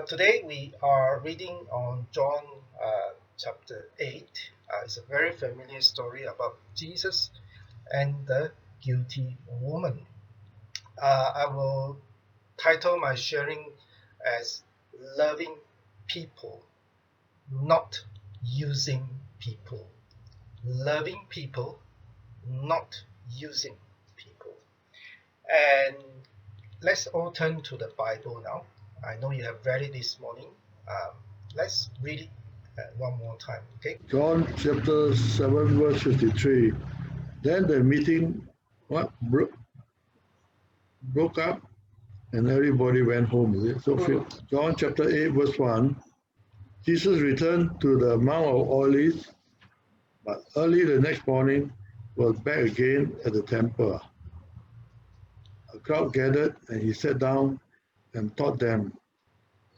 Today we are reading on John chapter 8. It's a very familiar story about Jesus and the guilty woman. I will title my sharing as Loving People, Not Using People. Loving people, not using people. And let's all turn to the Bible now. I know you have read it this morning. Um, let's read it one more time, okay? John chapter 7, verse 53. Then the meeting broke up and everybody went home. Is it? So, John chapter 8, verse 1. Jesus returned to the Mount of Olives, but early the next morning was back again at the temple. A crowd gathered and he sat down and taught them.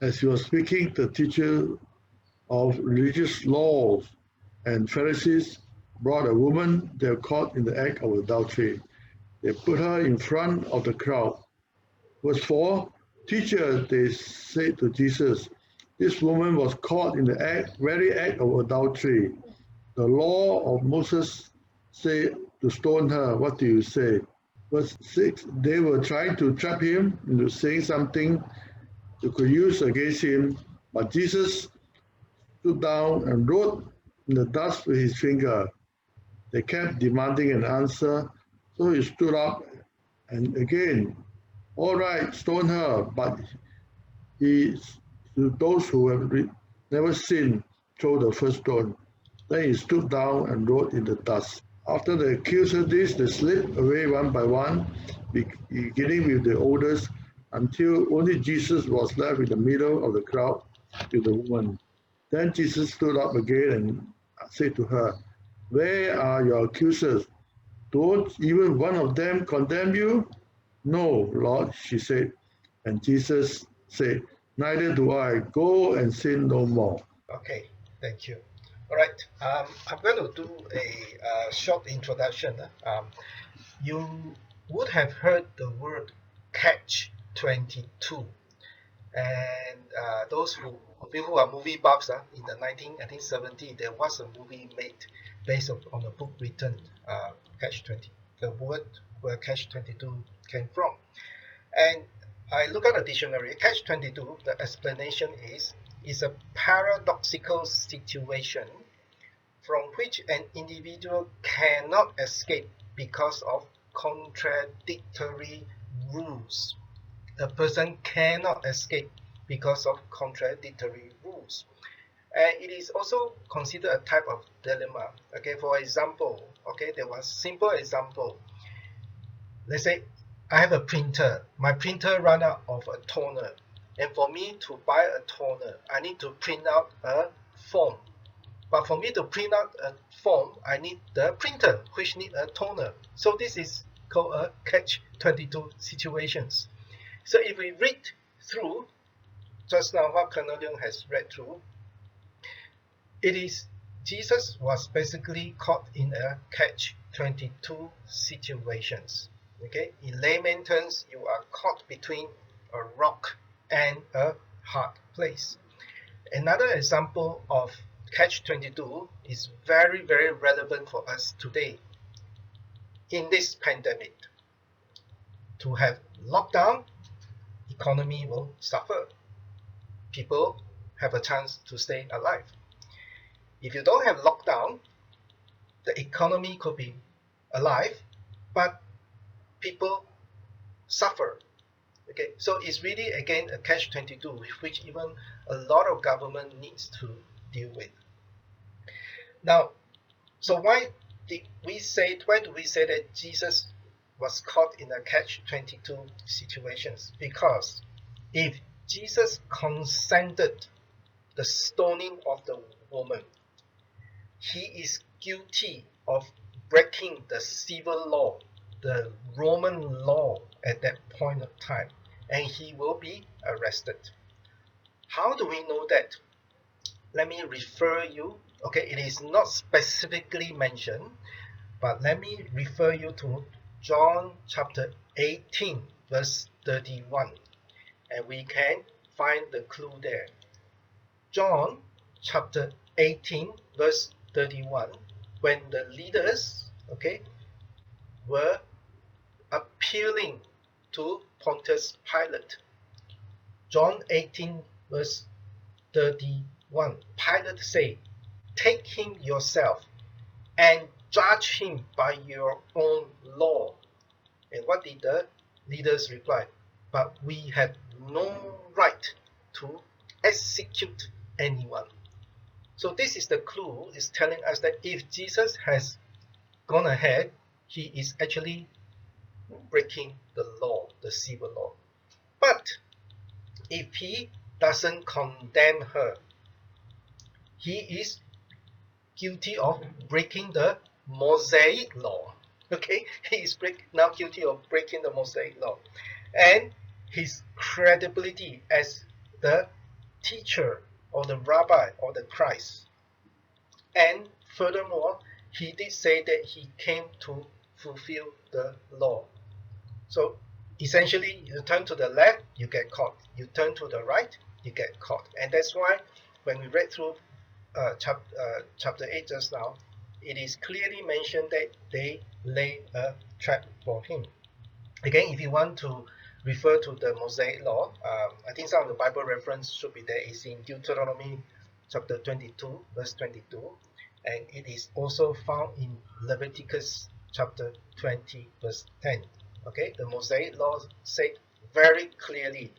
As he was speaking, the teacher of religious laws and Pharisees brought a woman they were caught in the act of adultery. They put her in front of the crowd. Verse 4, Teacher, they said to Jesus, this woman was caught in the very act of adultery. The law of Moses say to stone her. What do you say? Verse 6, they were trying to trap him into saying something they could use against him, but Jesus stood down and wrote in the dust with his finger. They kept demanding an answer, so he stood up and again, all right, stone her, but he, to those who have never sinned, throw the first stone. Then he stood down and wrote in the dust. After the accusers this, they slipped away one by one, beginning with the oldest, until only Jesus was left in the middle of the crowd with the woman. Then Jesus stood up again and said to her, where are your accusers? Don't even one of them condemn you? No, Lord, she said. And Jesus said, neither do I. Go and sin no more. Okay, thank you. All right, I'm going to do a short introduction. You would have heard the word catch 22. And those of you who are movie buffs, in the 1970, there was a movie made based on a book written, Catch 20. The word where Catch 22 came from. And I look at the dictionary. Catch 22, the explanation is a paradoxical situation from which an individual cannot escape because of contradictory rules. A person cannot escape because of contradictory rules. And it is also considered a type of dilemma. Okay, for example, okay, there was a simple example. Let's say I have a printer. My printer ran out of a toner. And for me to buy a toner, I need to print out a form. But for me to print out a form, I need the printer, which need a toner. So this is called a catch-22 situations. So if we read through just now what Colonel Leung has read through, it is Jesus was basically caught in a catch-22 situations. Okay, in layman terms, you are caught between a rock and a hard place. Another example of catch-22 is very, very relevant for us today in this pandemic. To have lockdown, economy will suffer. People have a chance to stay alive. If you don't have lockdown, the economy could be alive, but people suffer. Okay, so it's really again a catch-22, which even a lot of government needs to deal with. Now, so why do we say that Jesus was caught in a catch-22 situations? Because if Jesus consented the stoning of the woman, he is guilty of breaking the civil law, the Roman law at that point of time, and he will be arrested. How do we know that? Let me refer you, okay, it is not specifically mentioned, but let me refer you to John chapter 18, verse 31, and we can find the clue there. John chapter 18 verse 31, when the leaders, okay, were appealing to Pontius Pilate. John 18 verse 31, Pilate said, "Take him yourself and judge him by your own law." And what did the leaders reply? "But we have no right to execute anyone." So this is the clue, is telling us that if Jesus has gone ahead, he is actually breaking the law, the civil law. But if he doesn't condemn her, he is guilty of breaking the Mosaic law. Okay, he is now guilty of breaking the Mosaic law, and his credibility as the teacher or the rabbi or the Christ. And furthermore, he did say that he came to fulfill the law. So essentially, you turn to the left, you get caught. You turn to the right, you get caught. And that's why when we read through chapter 8 just now, it is clearly mentioned that they lay a trap for him. Again, if you want to refer to the Mosaic law, I think some of the Bible reference should be there. It's in Deuteronomy chapter 22, verse 22, and it is also found in Leviticus chapter 20, verse 10. Okay, the Mosaic law said very clearly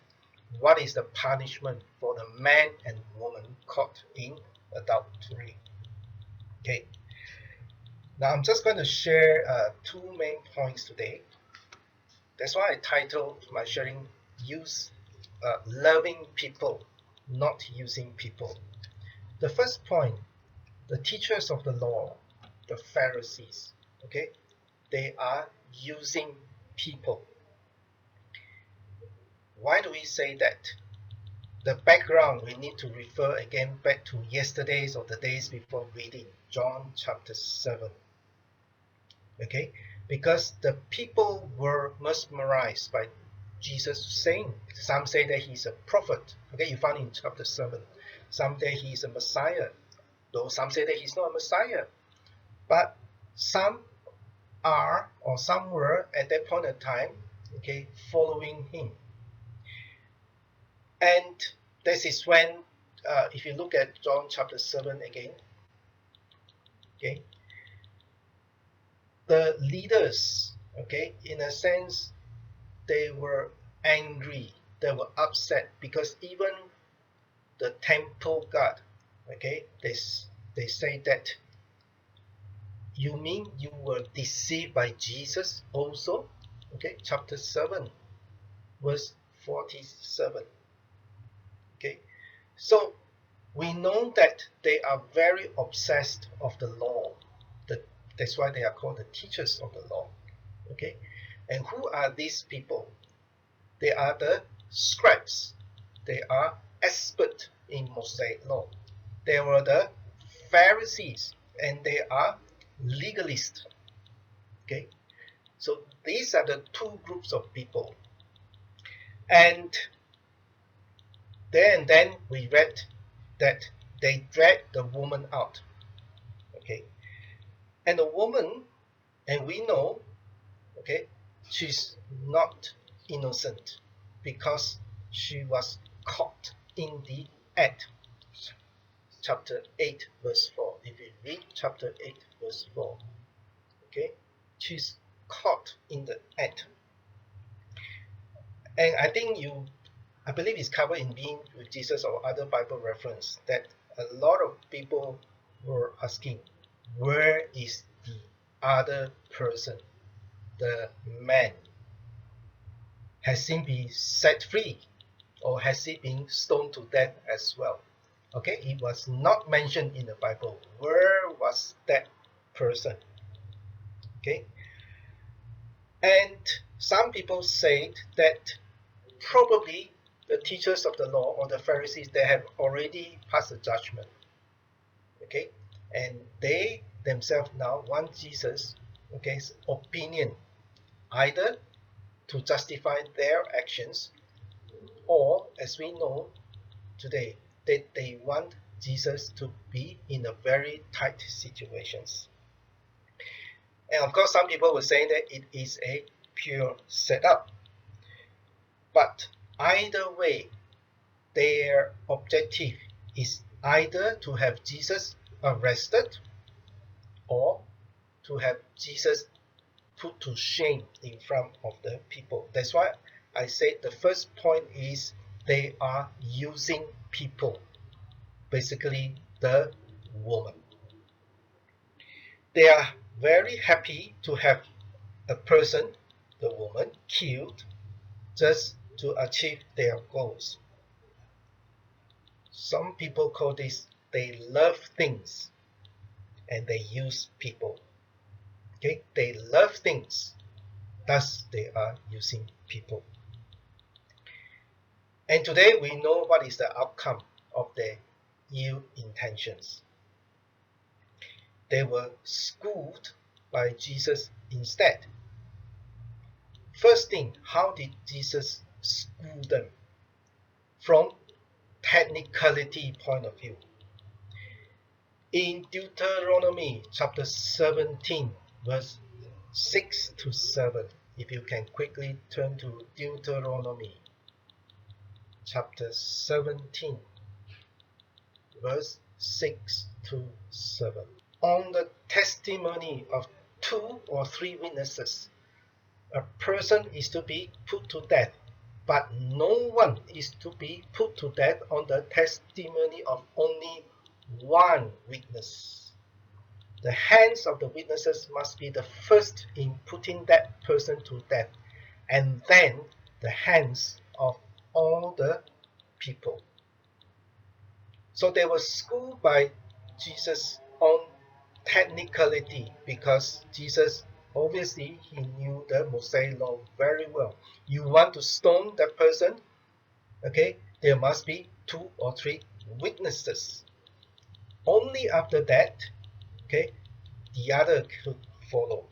what is the punishment for the man and woman caught in adultery. Okay, now I'm just going to share two main points today. That's why I titled my sharing, use loving people, not using people. The first point, the teachers of the law, the Pharisees, okay, they are using people. Why do we say that? The background, we need to refer again back to yesterday's or the days before reading John chapter 7. Okay, because the people were mesmerized by Jesus saying, some say that he's a prophet. Okay, you found in chapter 7. Some say he's a Messiah, though some say that he's not a Messiah. But some are, or some were at that point in time, okay, following him. And this is when, if you look at John chapter 7 again, okay, the leaders, okay, in a sense, they were angry, they were upset, because even the temple guard, okay, they say that, you mean you were deceived by Jesus also? Okay, chapter 7, verse 47. Okay, so we know that they are very obsessed of the law. That's why they are called the teachers of the law. Okay, and who are these people? They are the scribes. They are expert in Mosaic law. They were the Pharisees, and they are legalists. Okay, so these are the two groups of people. And then we read that they dragged the woman out. Okay, and the woman, and we know, okay, she's not innocent because she was caught in the act. Chapter 8 verse 4. If you read chapter 8 verse 4, okay, she's caught in the act. And I believe it's covered in Being with Jesus or other Bible reference, that a lot of people were asking, where is the other person, the man? Has he been set free, or has he been stoned to death as well? Okay, it was not mentioned in the Bible. Where was that person? Okay, and some people said that probably the teachers of the law or the Pharisees, they have already passed a judgment. Okay, and they themselves now want Jesus, okay's opinion, either to justify their actions, or as we know today, that they want Jesus to be in a very tight situations. And of course, some people will say that it is a pure setup. But either way, their objective is either to have Jesus arrested or to have Jesus put to shame in front of the people. That's why I said the first point is they are using people, basically the woman. They are very happy to have a person, the woman, killed just to achieve their goals. Some people call this they love things and they use people. Okay, they love things, thus they are using people. And today we know what is the outcome of their ill intentions. They were schooled by Jesus instead. First thing, how did Jesus school them? From technicality point of view. In Deuteronomy chapter 17, verse 6 to 7, if you can quickly turn to Deuteronomy chapter 17, verse 6 to 7. On the testimony of 2 or 3 witnesses, a person is to be put to death, but no one is to be put to death on the testimony of only one witness. The hands of the witnesses must be the first in putting that person to death, and then the hands of all the people. So they were schooled by Jesus on technicality, because Jesus, obviously, he knew the Mosaic law very well. You want to stone that person, okay, there must be 2 or 3 witnesses. Only after that, okay, the other could follow.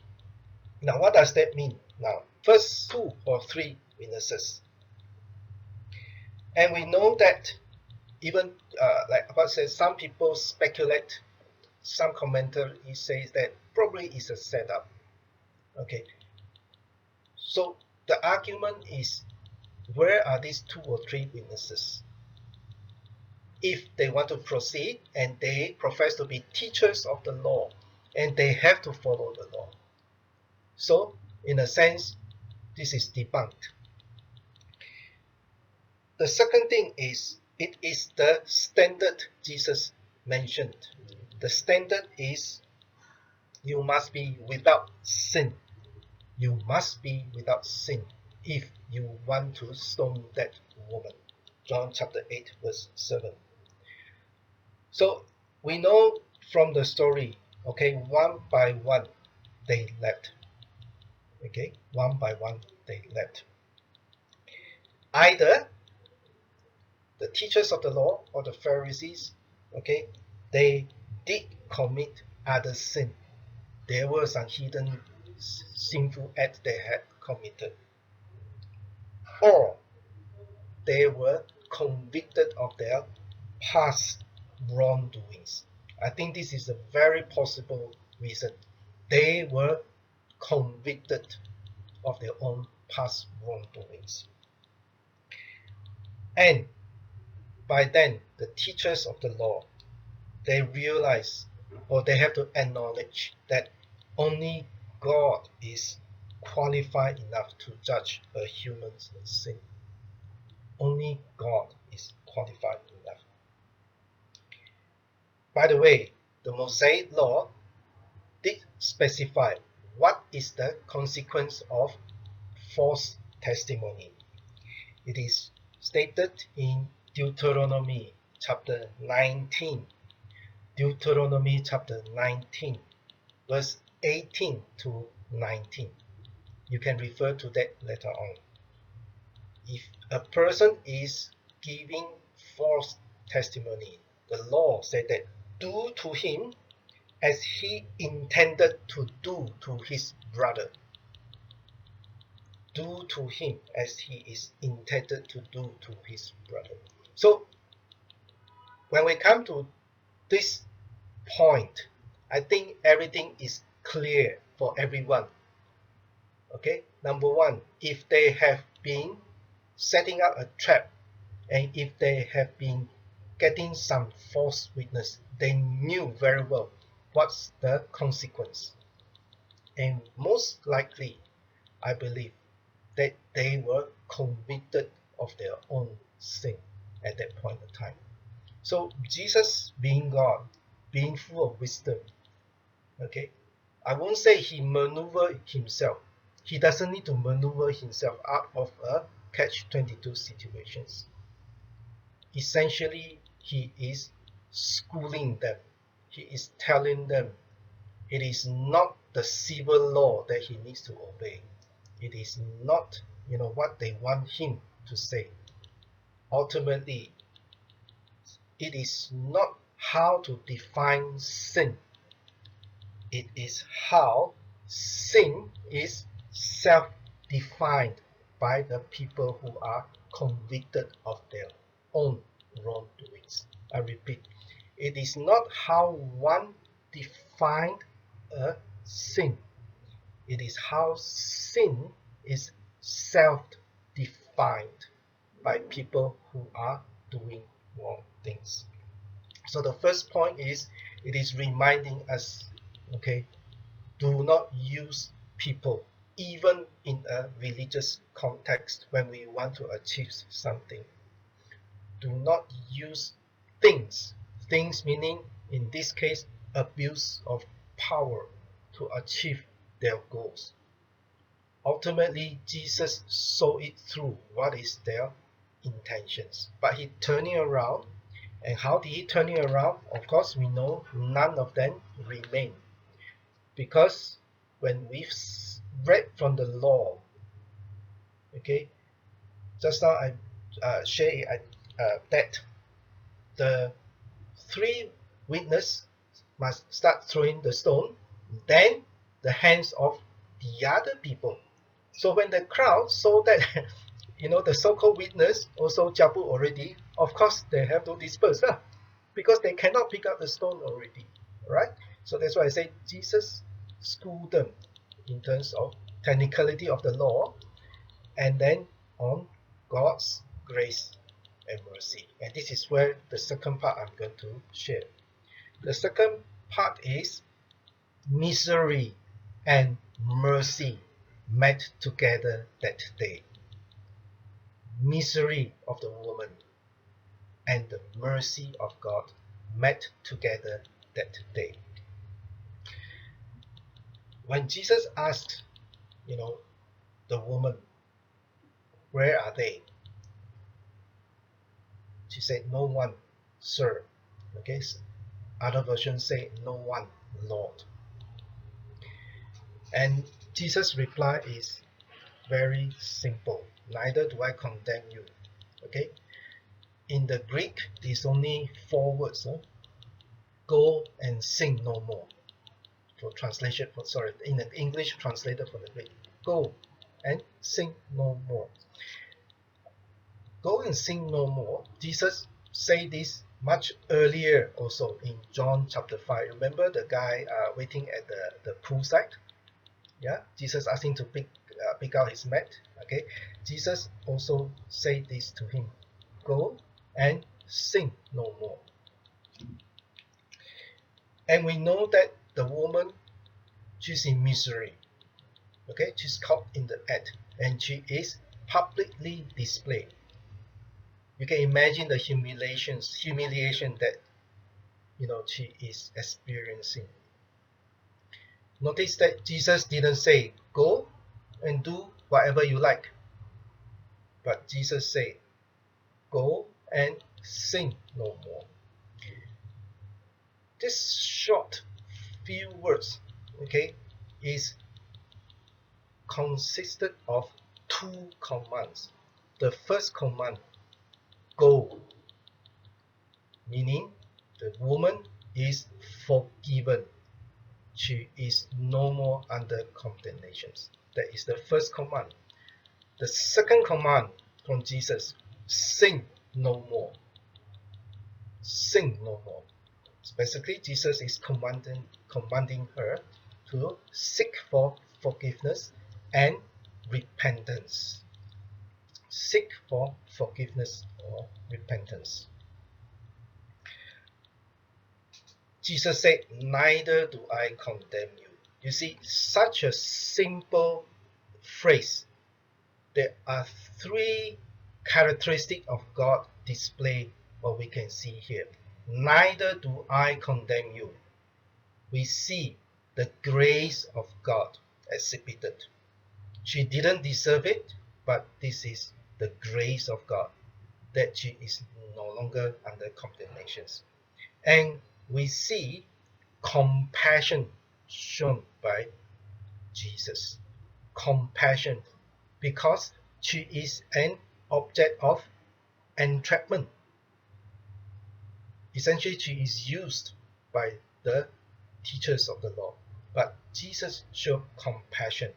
Now, what does that mean? Now, first 2 or 3 witnesses. And we know that even, like Abba says, some people speculate, some commentator says that probably is a setup. Okay. So the argument is, where are these 2 or 3 witnesses? If they want to proceed and they profess to be teachers of the law and they have to follow the law. So, in a sense, this is debunked. The second thing is, it is the standard Jesus mentioned. The standard is, you must be without sin. You must be without sin if you want to stone that woman. John chapter 8, verse 7. So we know from the story, okay, one by one they left. Okay, one by one they left. Either the teachers of the law or the Pharisees, okay, they did commit other sin. There were some hidden sinful acts they had committed. Or they were convicted of their past wrongdoings. I think this is a very possible reason. They were convicted of their own past wrongdoings. And by then, the teachers of the law, they realize, or they have to acknowledge, that only God is qualified enough to judge a human's sin. Only God is qualified enough. By the way, the Mosaic law did specify what is the consequence of false testimony. It is stated in Deuteronomy chapter 19. Deuteronomy chapter 19, verse 18 to 19. You can refer to that later on. If a person is giving false testimony, the law said that do to him as he intended to do to his brother. do to him as he is intended to do to his brother. So when we come to this point, I think everything is clear for everyone. Okay, number one, if they have been setting up a trap, and if they have been getting some false witness, they knew very well what's the consequence. And most likely, I believe that they were convicted of their own sin at that point in time. So Jesus, being God, being full of wisdom, okay, I won't say he maneuvered himself. He doesn't need to maneuver himself out of a catch-22 situations. Essentially, he is schooling them. He is telling them it is not the civil law that he needs to obey. It is not, what they want him to say. Ultimately, it is not how to define sin. It is how sin is self-defined by the people who are convicted of their own wrongdoings. I repeat, it is not how one defined a sin. It is how sin is self-defined by people who are doing wrong things. So the first point is, it is reminding us, okay, do not use people, even in a religious context, when we want to achieve something. Do not use things. Things meaning, in this case, abuse of power to achieve their goals. Ultimately, Jesus saw it through what is their intentions. But he turned it around. And how did he turn it around? Of course, we know none of them remain. Because when we've read from the law, okay, just now I shared that the three witnesses must start throwing the stone, then the hands of the other people. So when the crowd saw that, the so-called witness also jabu already, of course they have to disperse, because they cannot pick up the stone already, right? So that's why I say Jesus schooled them in terms of technicality of the law, and then on God's grace and mercy. And this is where the second part I'm going to share. The second part is misery and mercy met together that day. Misery of the woman and the mercy of God met together that day. When Jesus asked, the woman, where are they? She said, no one, sir. Okay, other versions say, no one, Lord. And Jesus' reply is very simple. Neither do I condemn you. Okay, in the Greek, there's only 4 words. Go and sin no more. In the English translated from the Greek, go and sin no more. Go and sin no more. Jesus said this much earlier also in John chapter 5. Remember the guy waiting at the poolside? Yeah, Jesus asked him to pick out his mat. Okay, Jesus also said this to him: go and sin no more. And we know that the woman, she's in misery. Okay, she's caught in the act, and she is publicly displayed. You can imagine the humiliation that she is experiencing. Notice that Jesus didn't say, go and do whatever you like. But Jesus said, go and sin no more. This short few words, okay, is consisted of 2 commands. The first command, go, meaning the woman is forgiven. She is no more under condemnation. That is the first command. The second command from Jesus, sin no more. Sin no more. Basically, Jesus is commanding her to seek for forgiveness and repentance. Seek for forgiveness or repentance. Jesus said, neither do I condemn you. You see, such a simple phrase. There are three characteristics of God displayed, what we can see here. Neither do I condemn you. We see the grace of God exhibited. She didn't deserve it, but this is the grace of God, that she is no longer under condemnation. And we see compassion shown by Jesus. Compassion, because she is an object of entrapment. Essentially, she is used by the teachers of the law. But Jesus showed compassion.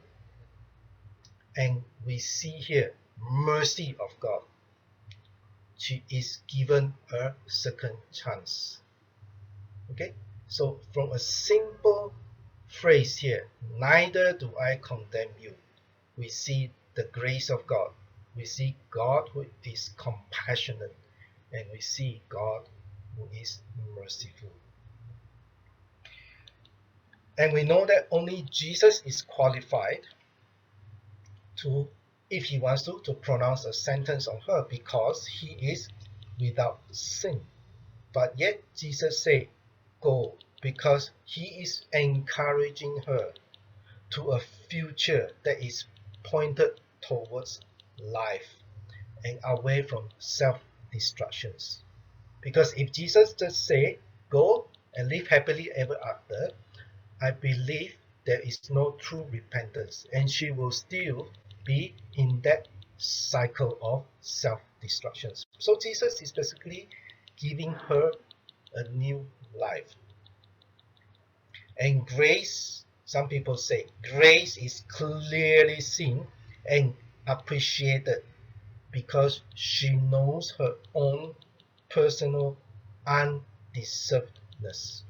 And we see here mercy of God. She is given a second chance. Okay, so from a simple phrase here, neither do I condemn you, we see the grace of God. We see God who is compassionate, and we see God who is merciful. And we know that only Jesus is qualified to, if he wants to pronounce a sentence on her, because he is without sin. But yet Jesus said, go, because he is encouraging her to a future that is pointed towards life and away from self-destructions. Because if Jesus just say, go and live happily ever after, I believe there is no true repentance, and she will still be in that cycle of self-destruction. So Jesus is basically giving her a new life. And grace, some people say, grace is clearly seen and appreciated because she knows her own personal undeservedness.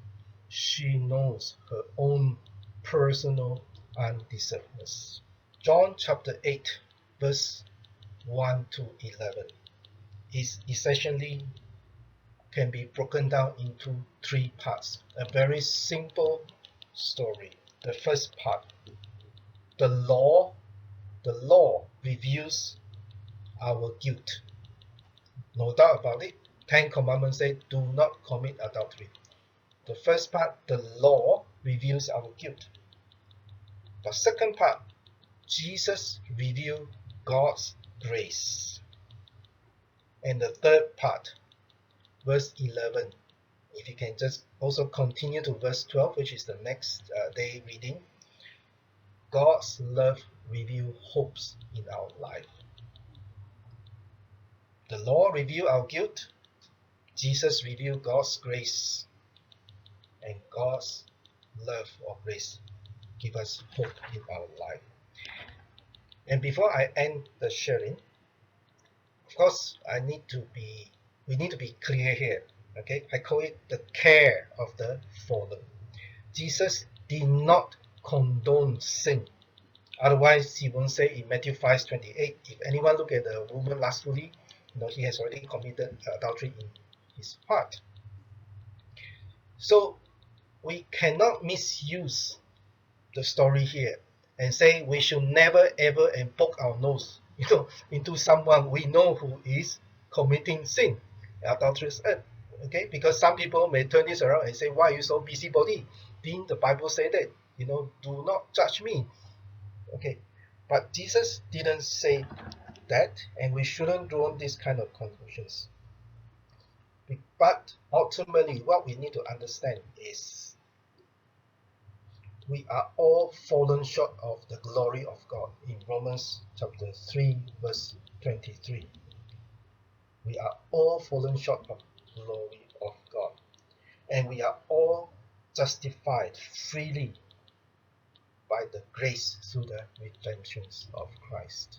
She knows her own personal undeservedness. John chapter 8, verse 1 to 11 is essentially can be broken down into three parts. A very simple story. The first part, the law reveals our guilt. No doubt about it. 10 Commandments say, do not commit adultery. The first part, the law reveals our guilt. The second part, Jesus revealed God's grace. And the third part, verse 11, if you can just also continue to verse 12, which is the next day reading, God's love reveals hopes in our life. The law reveals our guilt. Jesus revealed God's grace. And God's love or grace give us hope in our life. And before I end the sharing, of course, we need to be clear here. Okay, I call it the care of the fallen. Jesus did not condone sin. Otherwise, he won't say in Matthew 5:28, if anyone look at the woman lustfully, he has already committed adultery in his heart. So we cannot misuse the story here and say we should never ever poke our nose into someone we know who is committing sin, adulterous act. Okay, because some people may turn this around and say, why are you so busybody? Didn't the Bible say that? Do not judge me. Okay, but Jesus didn't say that, and we shouldn't draw these kind of conclusions. But ultimately, what we need to understand is we are all fallen short of the glory of God. In Romans chapter 3, verse 23. We are all fallen short of the glory of God. And we are all justified freely by the grace through the redemption of Christ.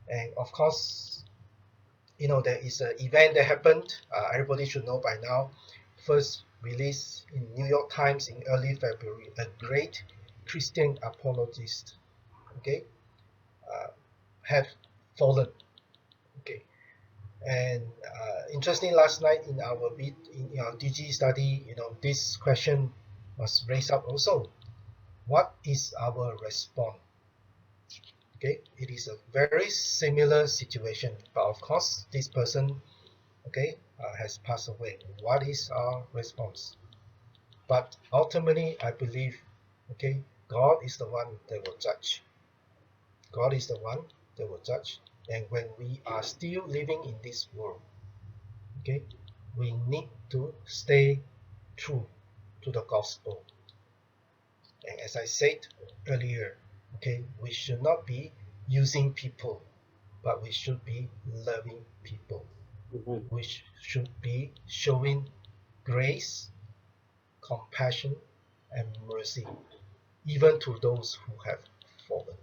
And of course, there is an event that happened. Everybody should know by now. First released in New York Times in early February. A great Christian apologist, okay, uh, have fallen. Okay, and interesting. Last night in our DG study, this question was raised up also. What is our response? Okay, it is a very similar situation, but of course, this person, okay, has passed away. What is our response? But ultimately, I believe, okay, God is the one that will judge. God is the one that will judge. And when we are still living in this world, okay, we need to stay true to the gospel. And as I said earlier, okay, we should not be using people, but we should be loving people. Amen. We should be showing grace, compassion, and mercy, even to those who have fallen.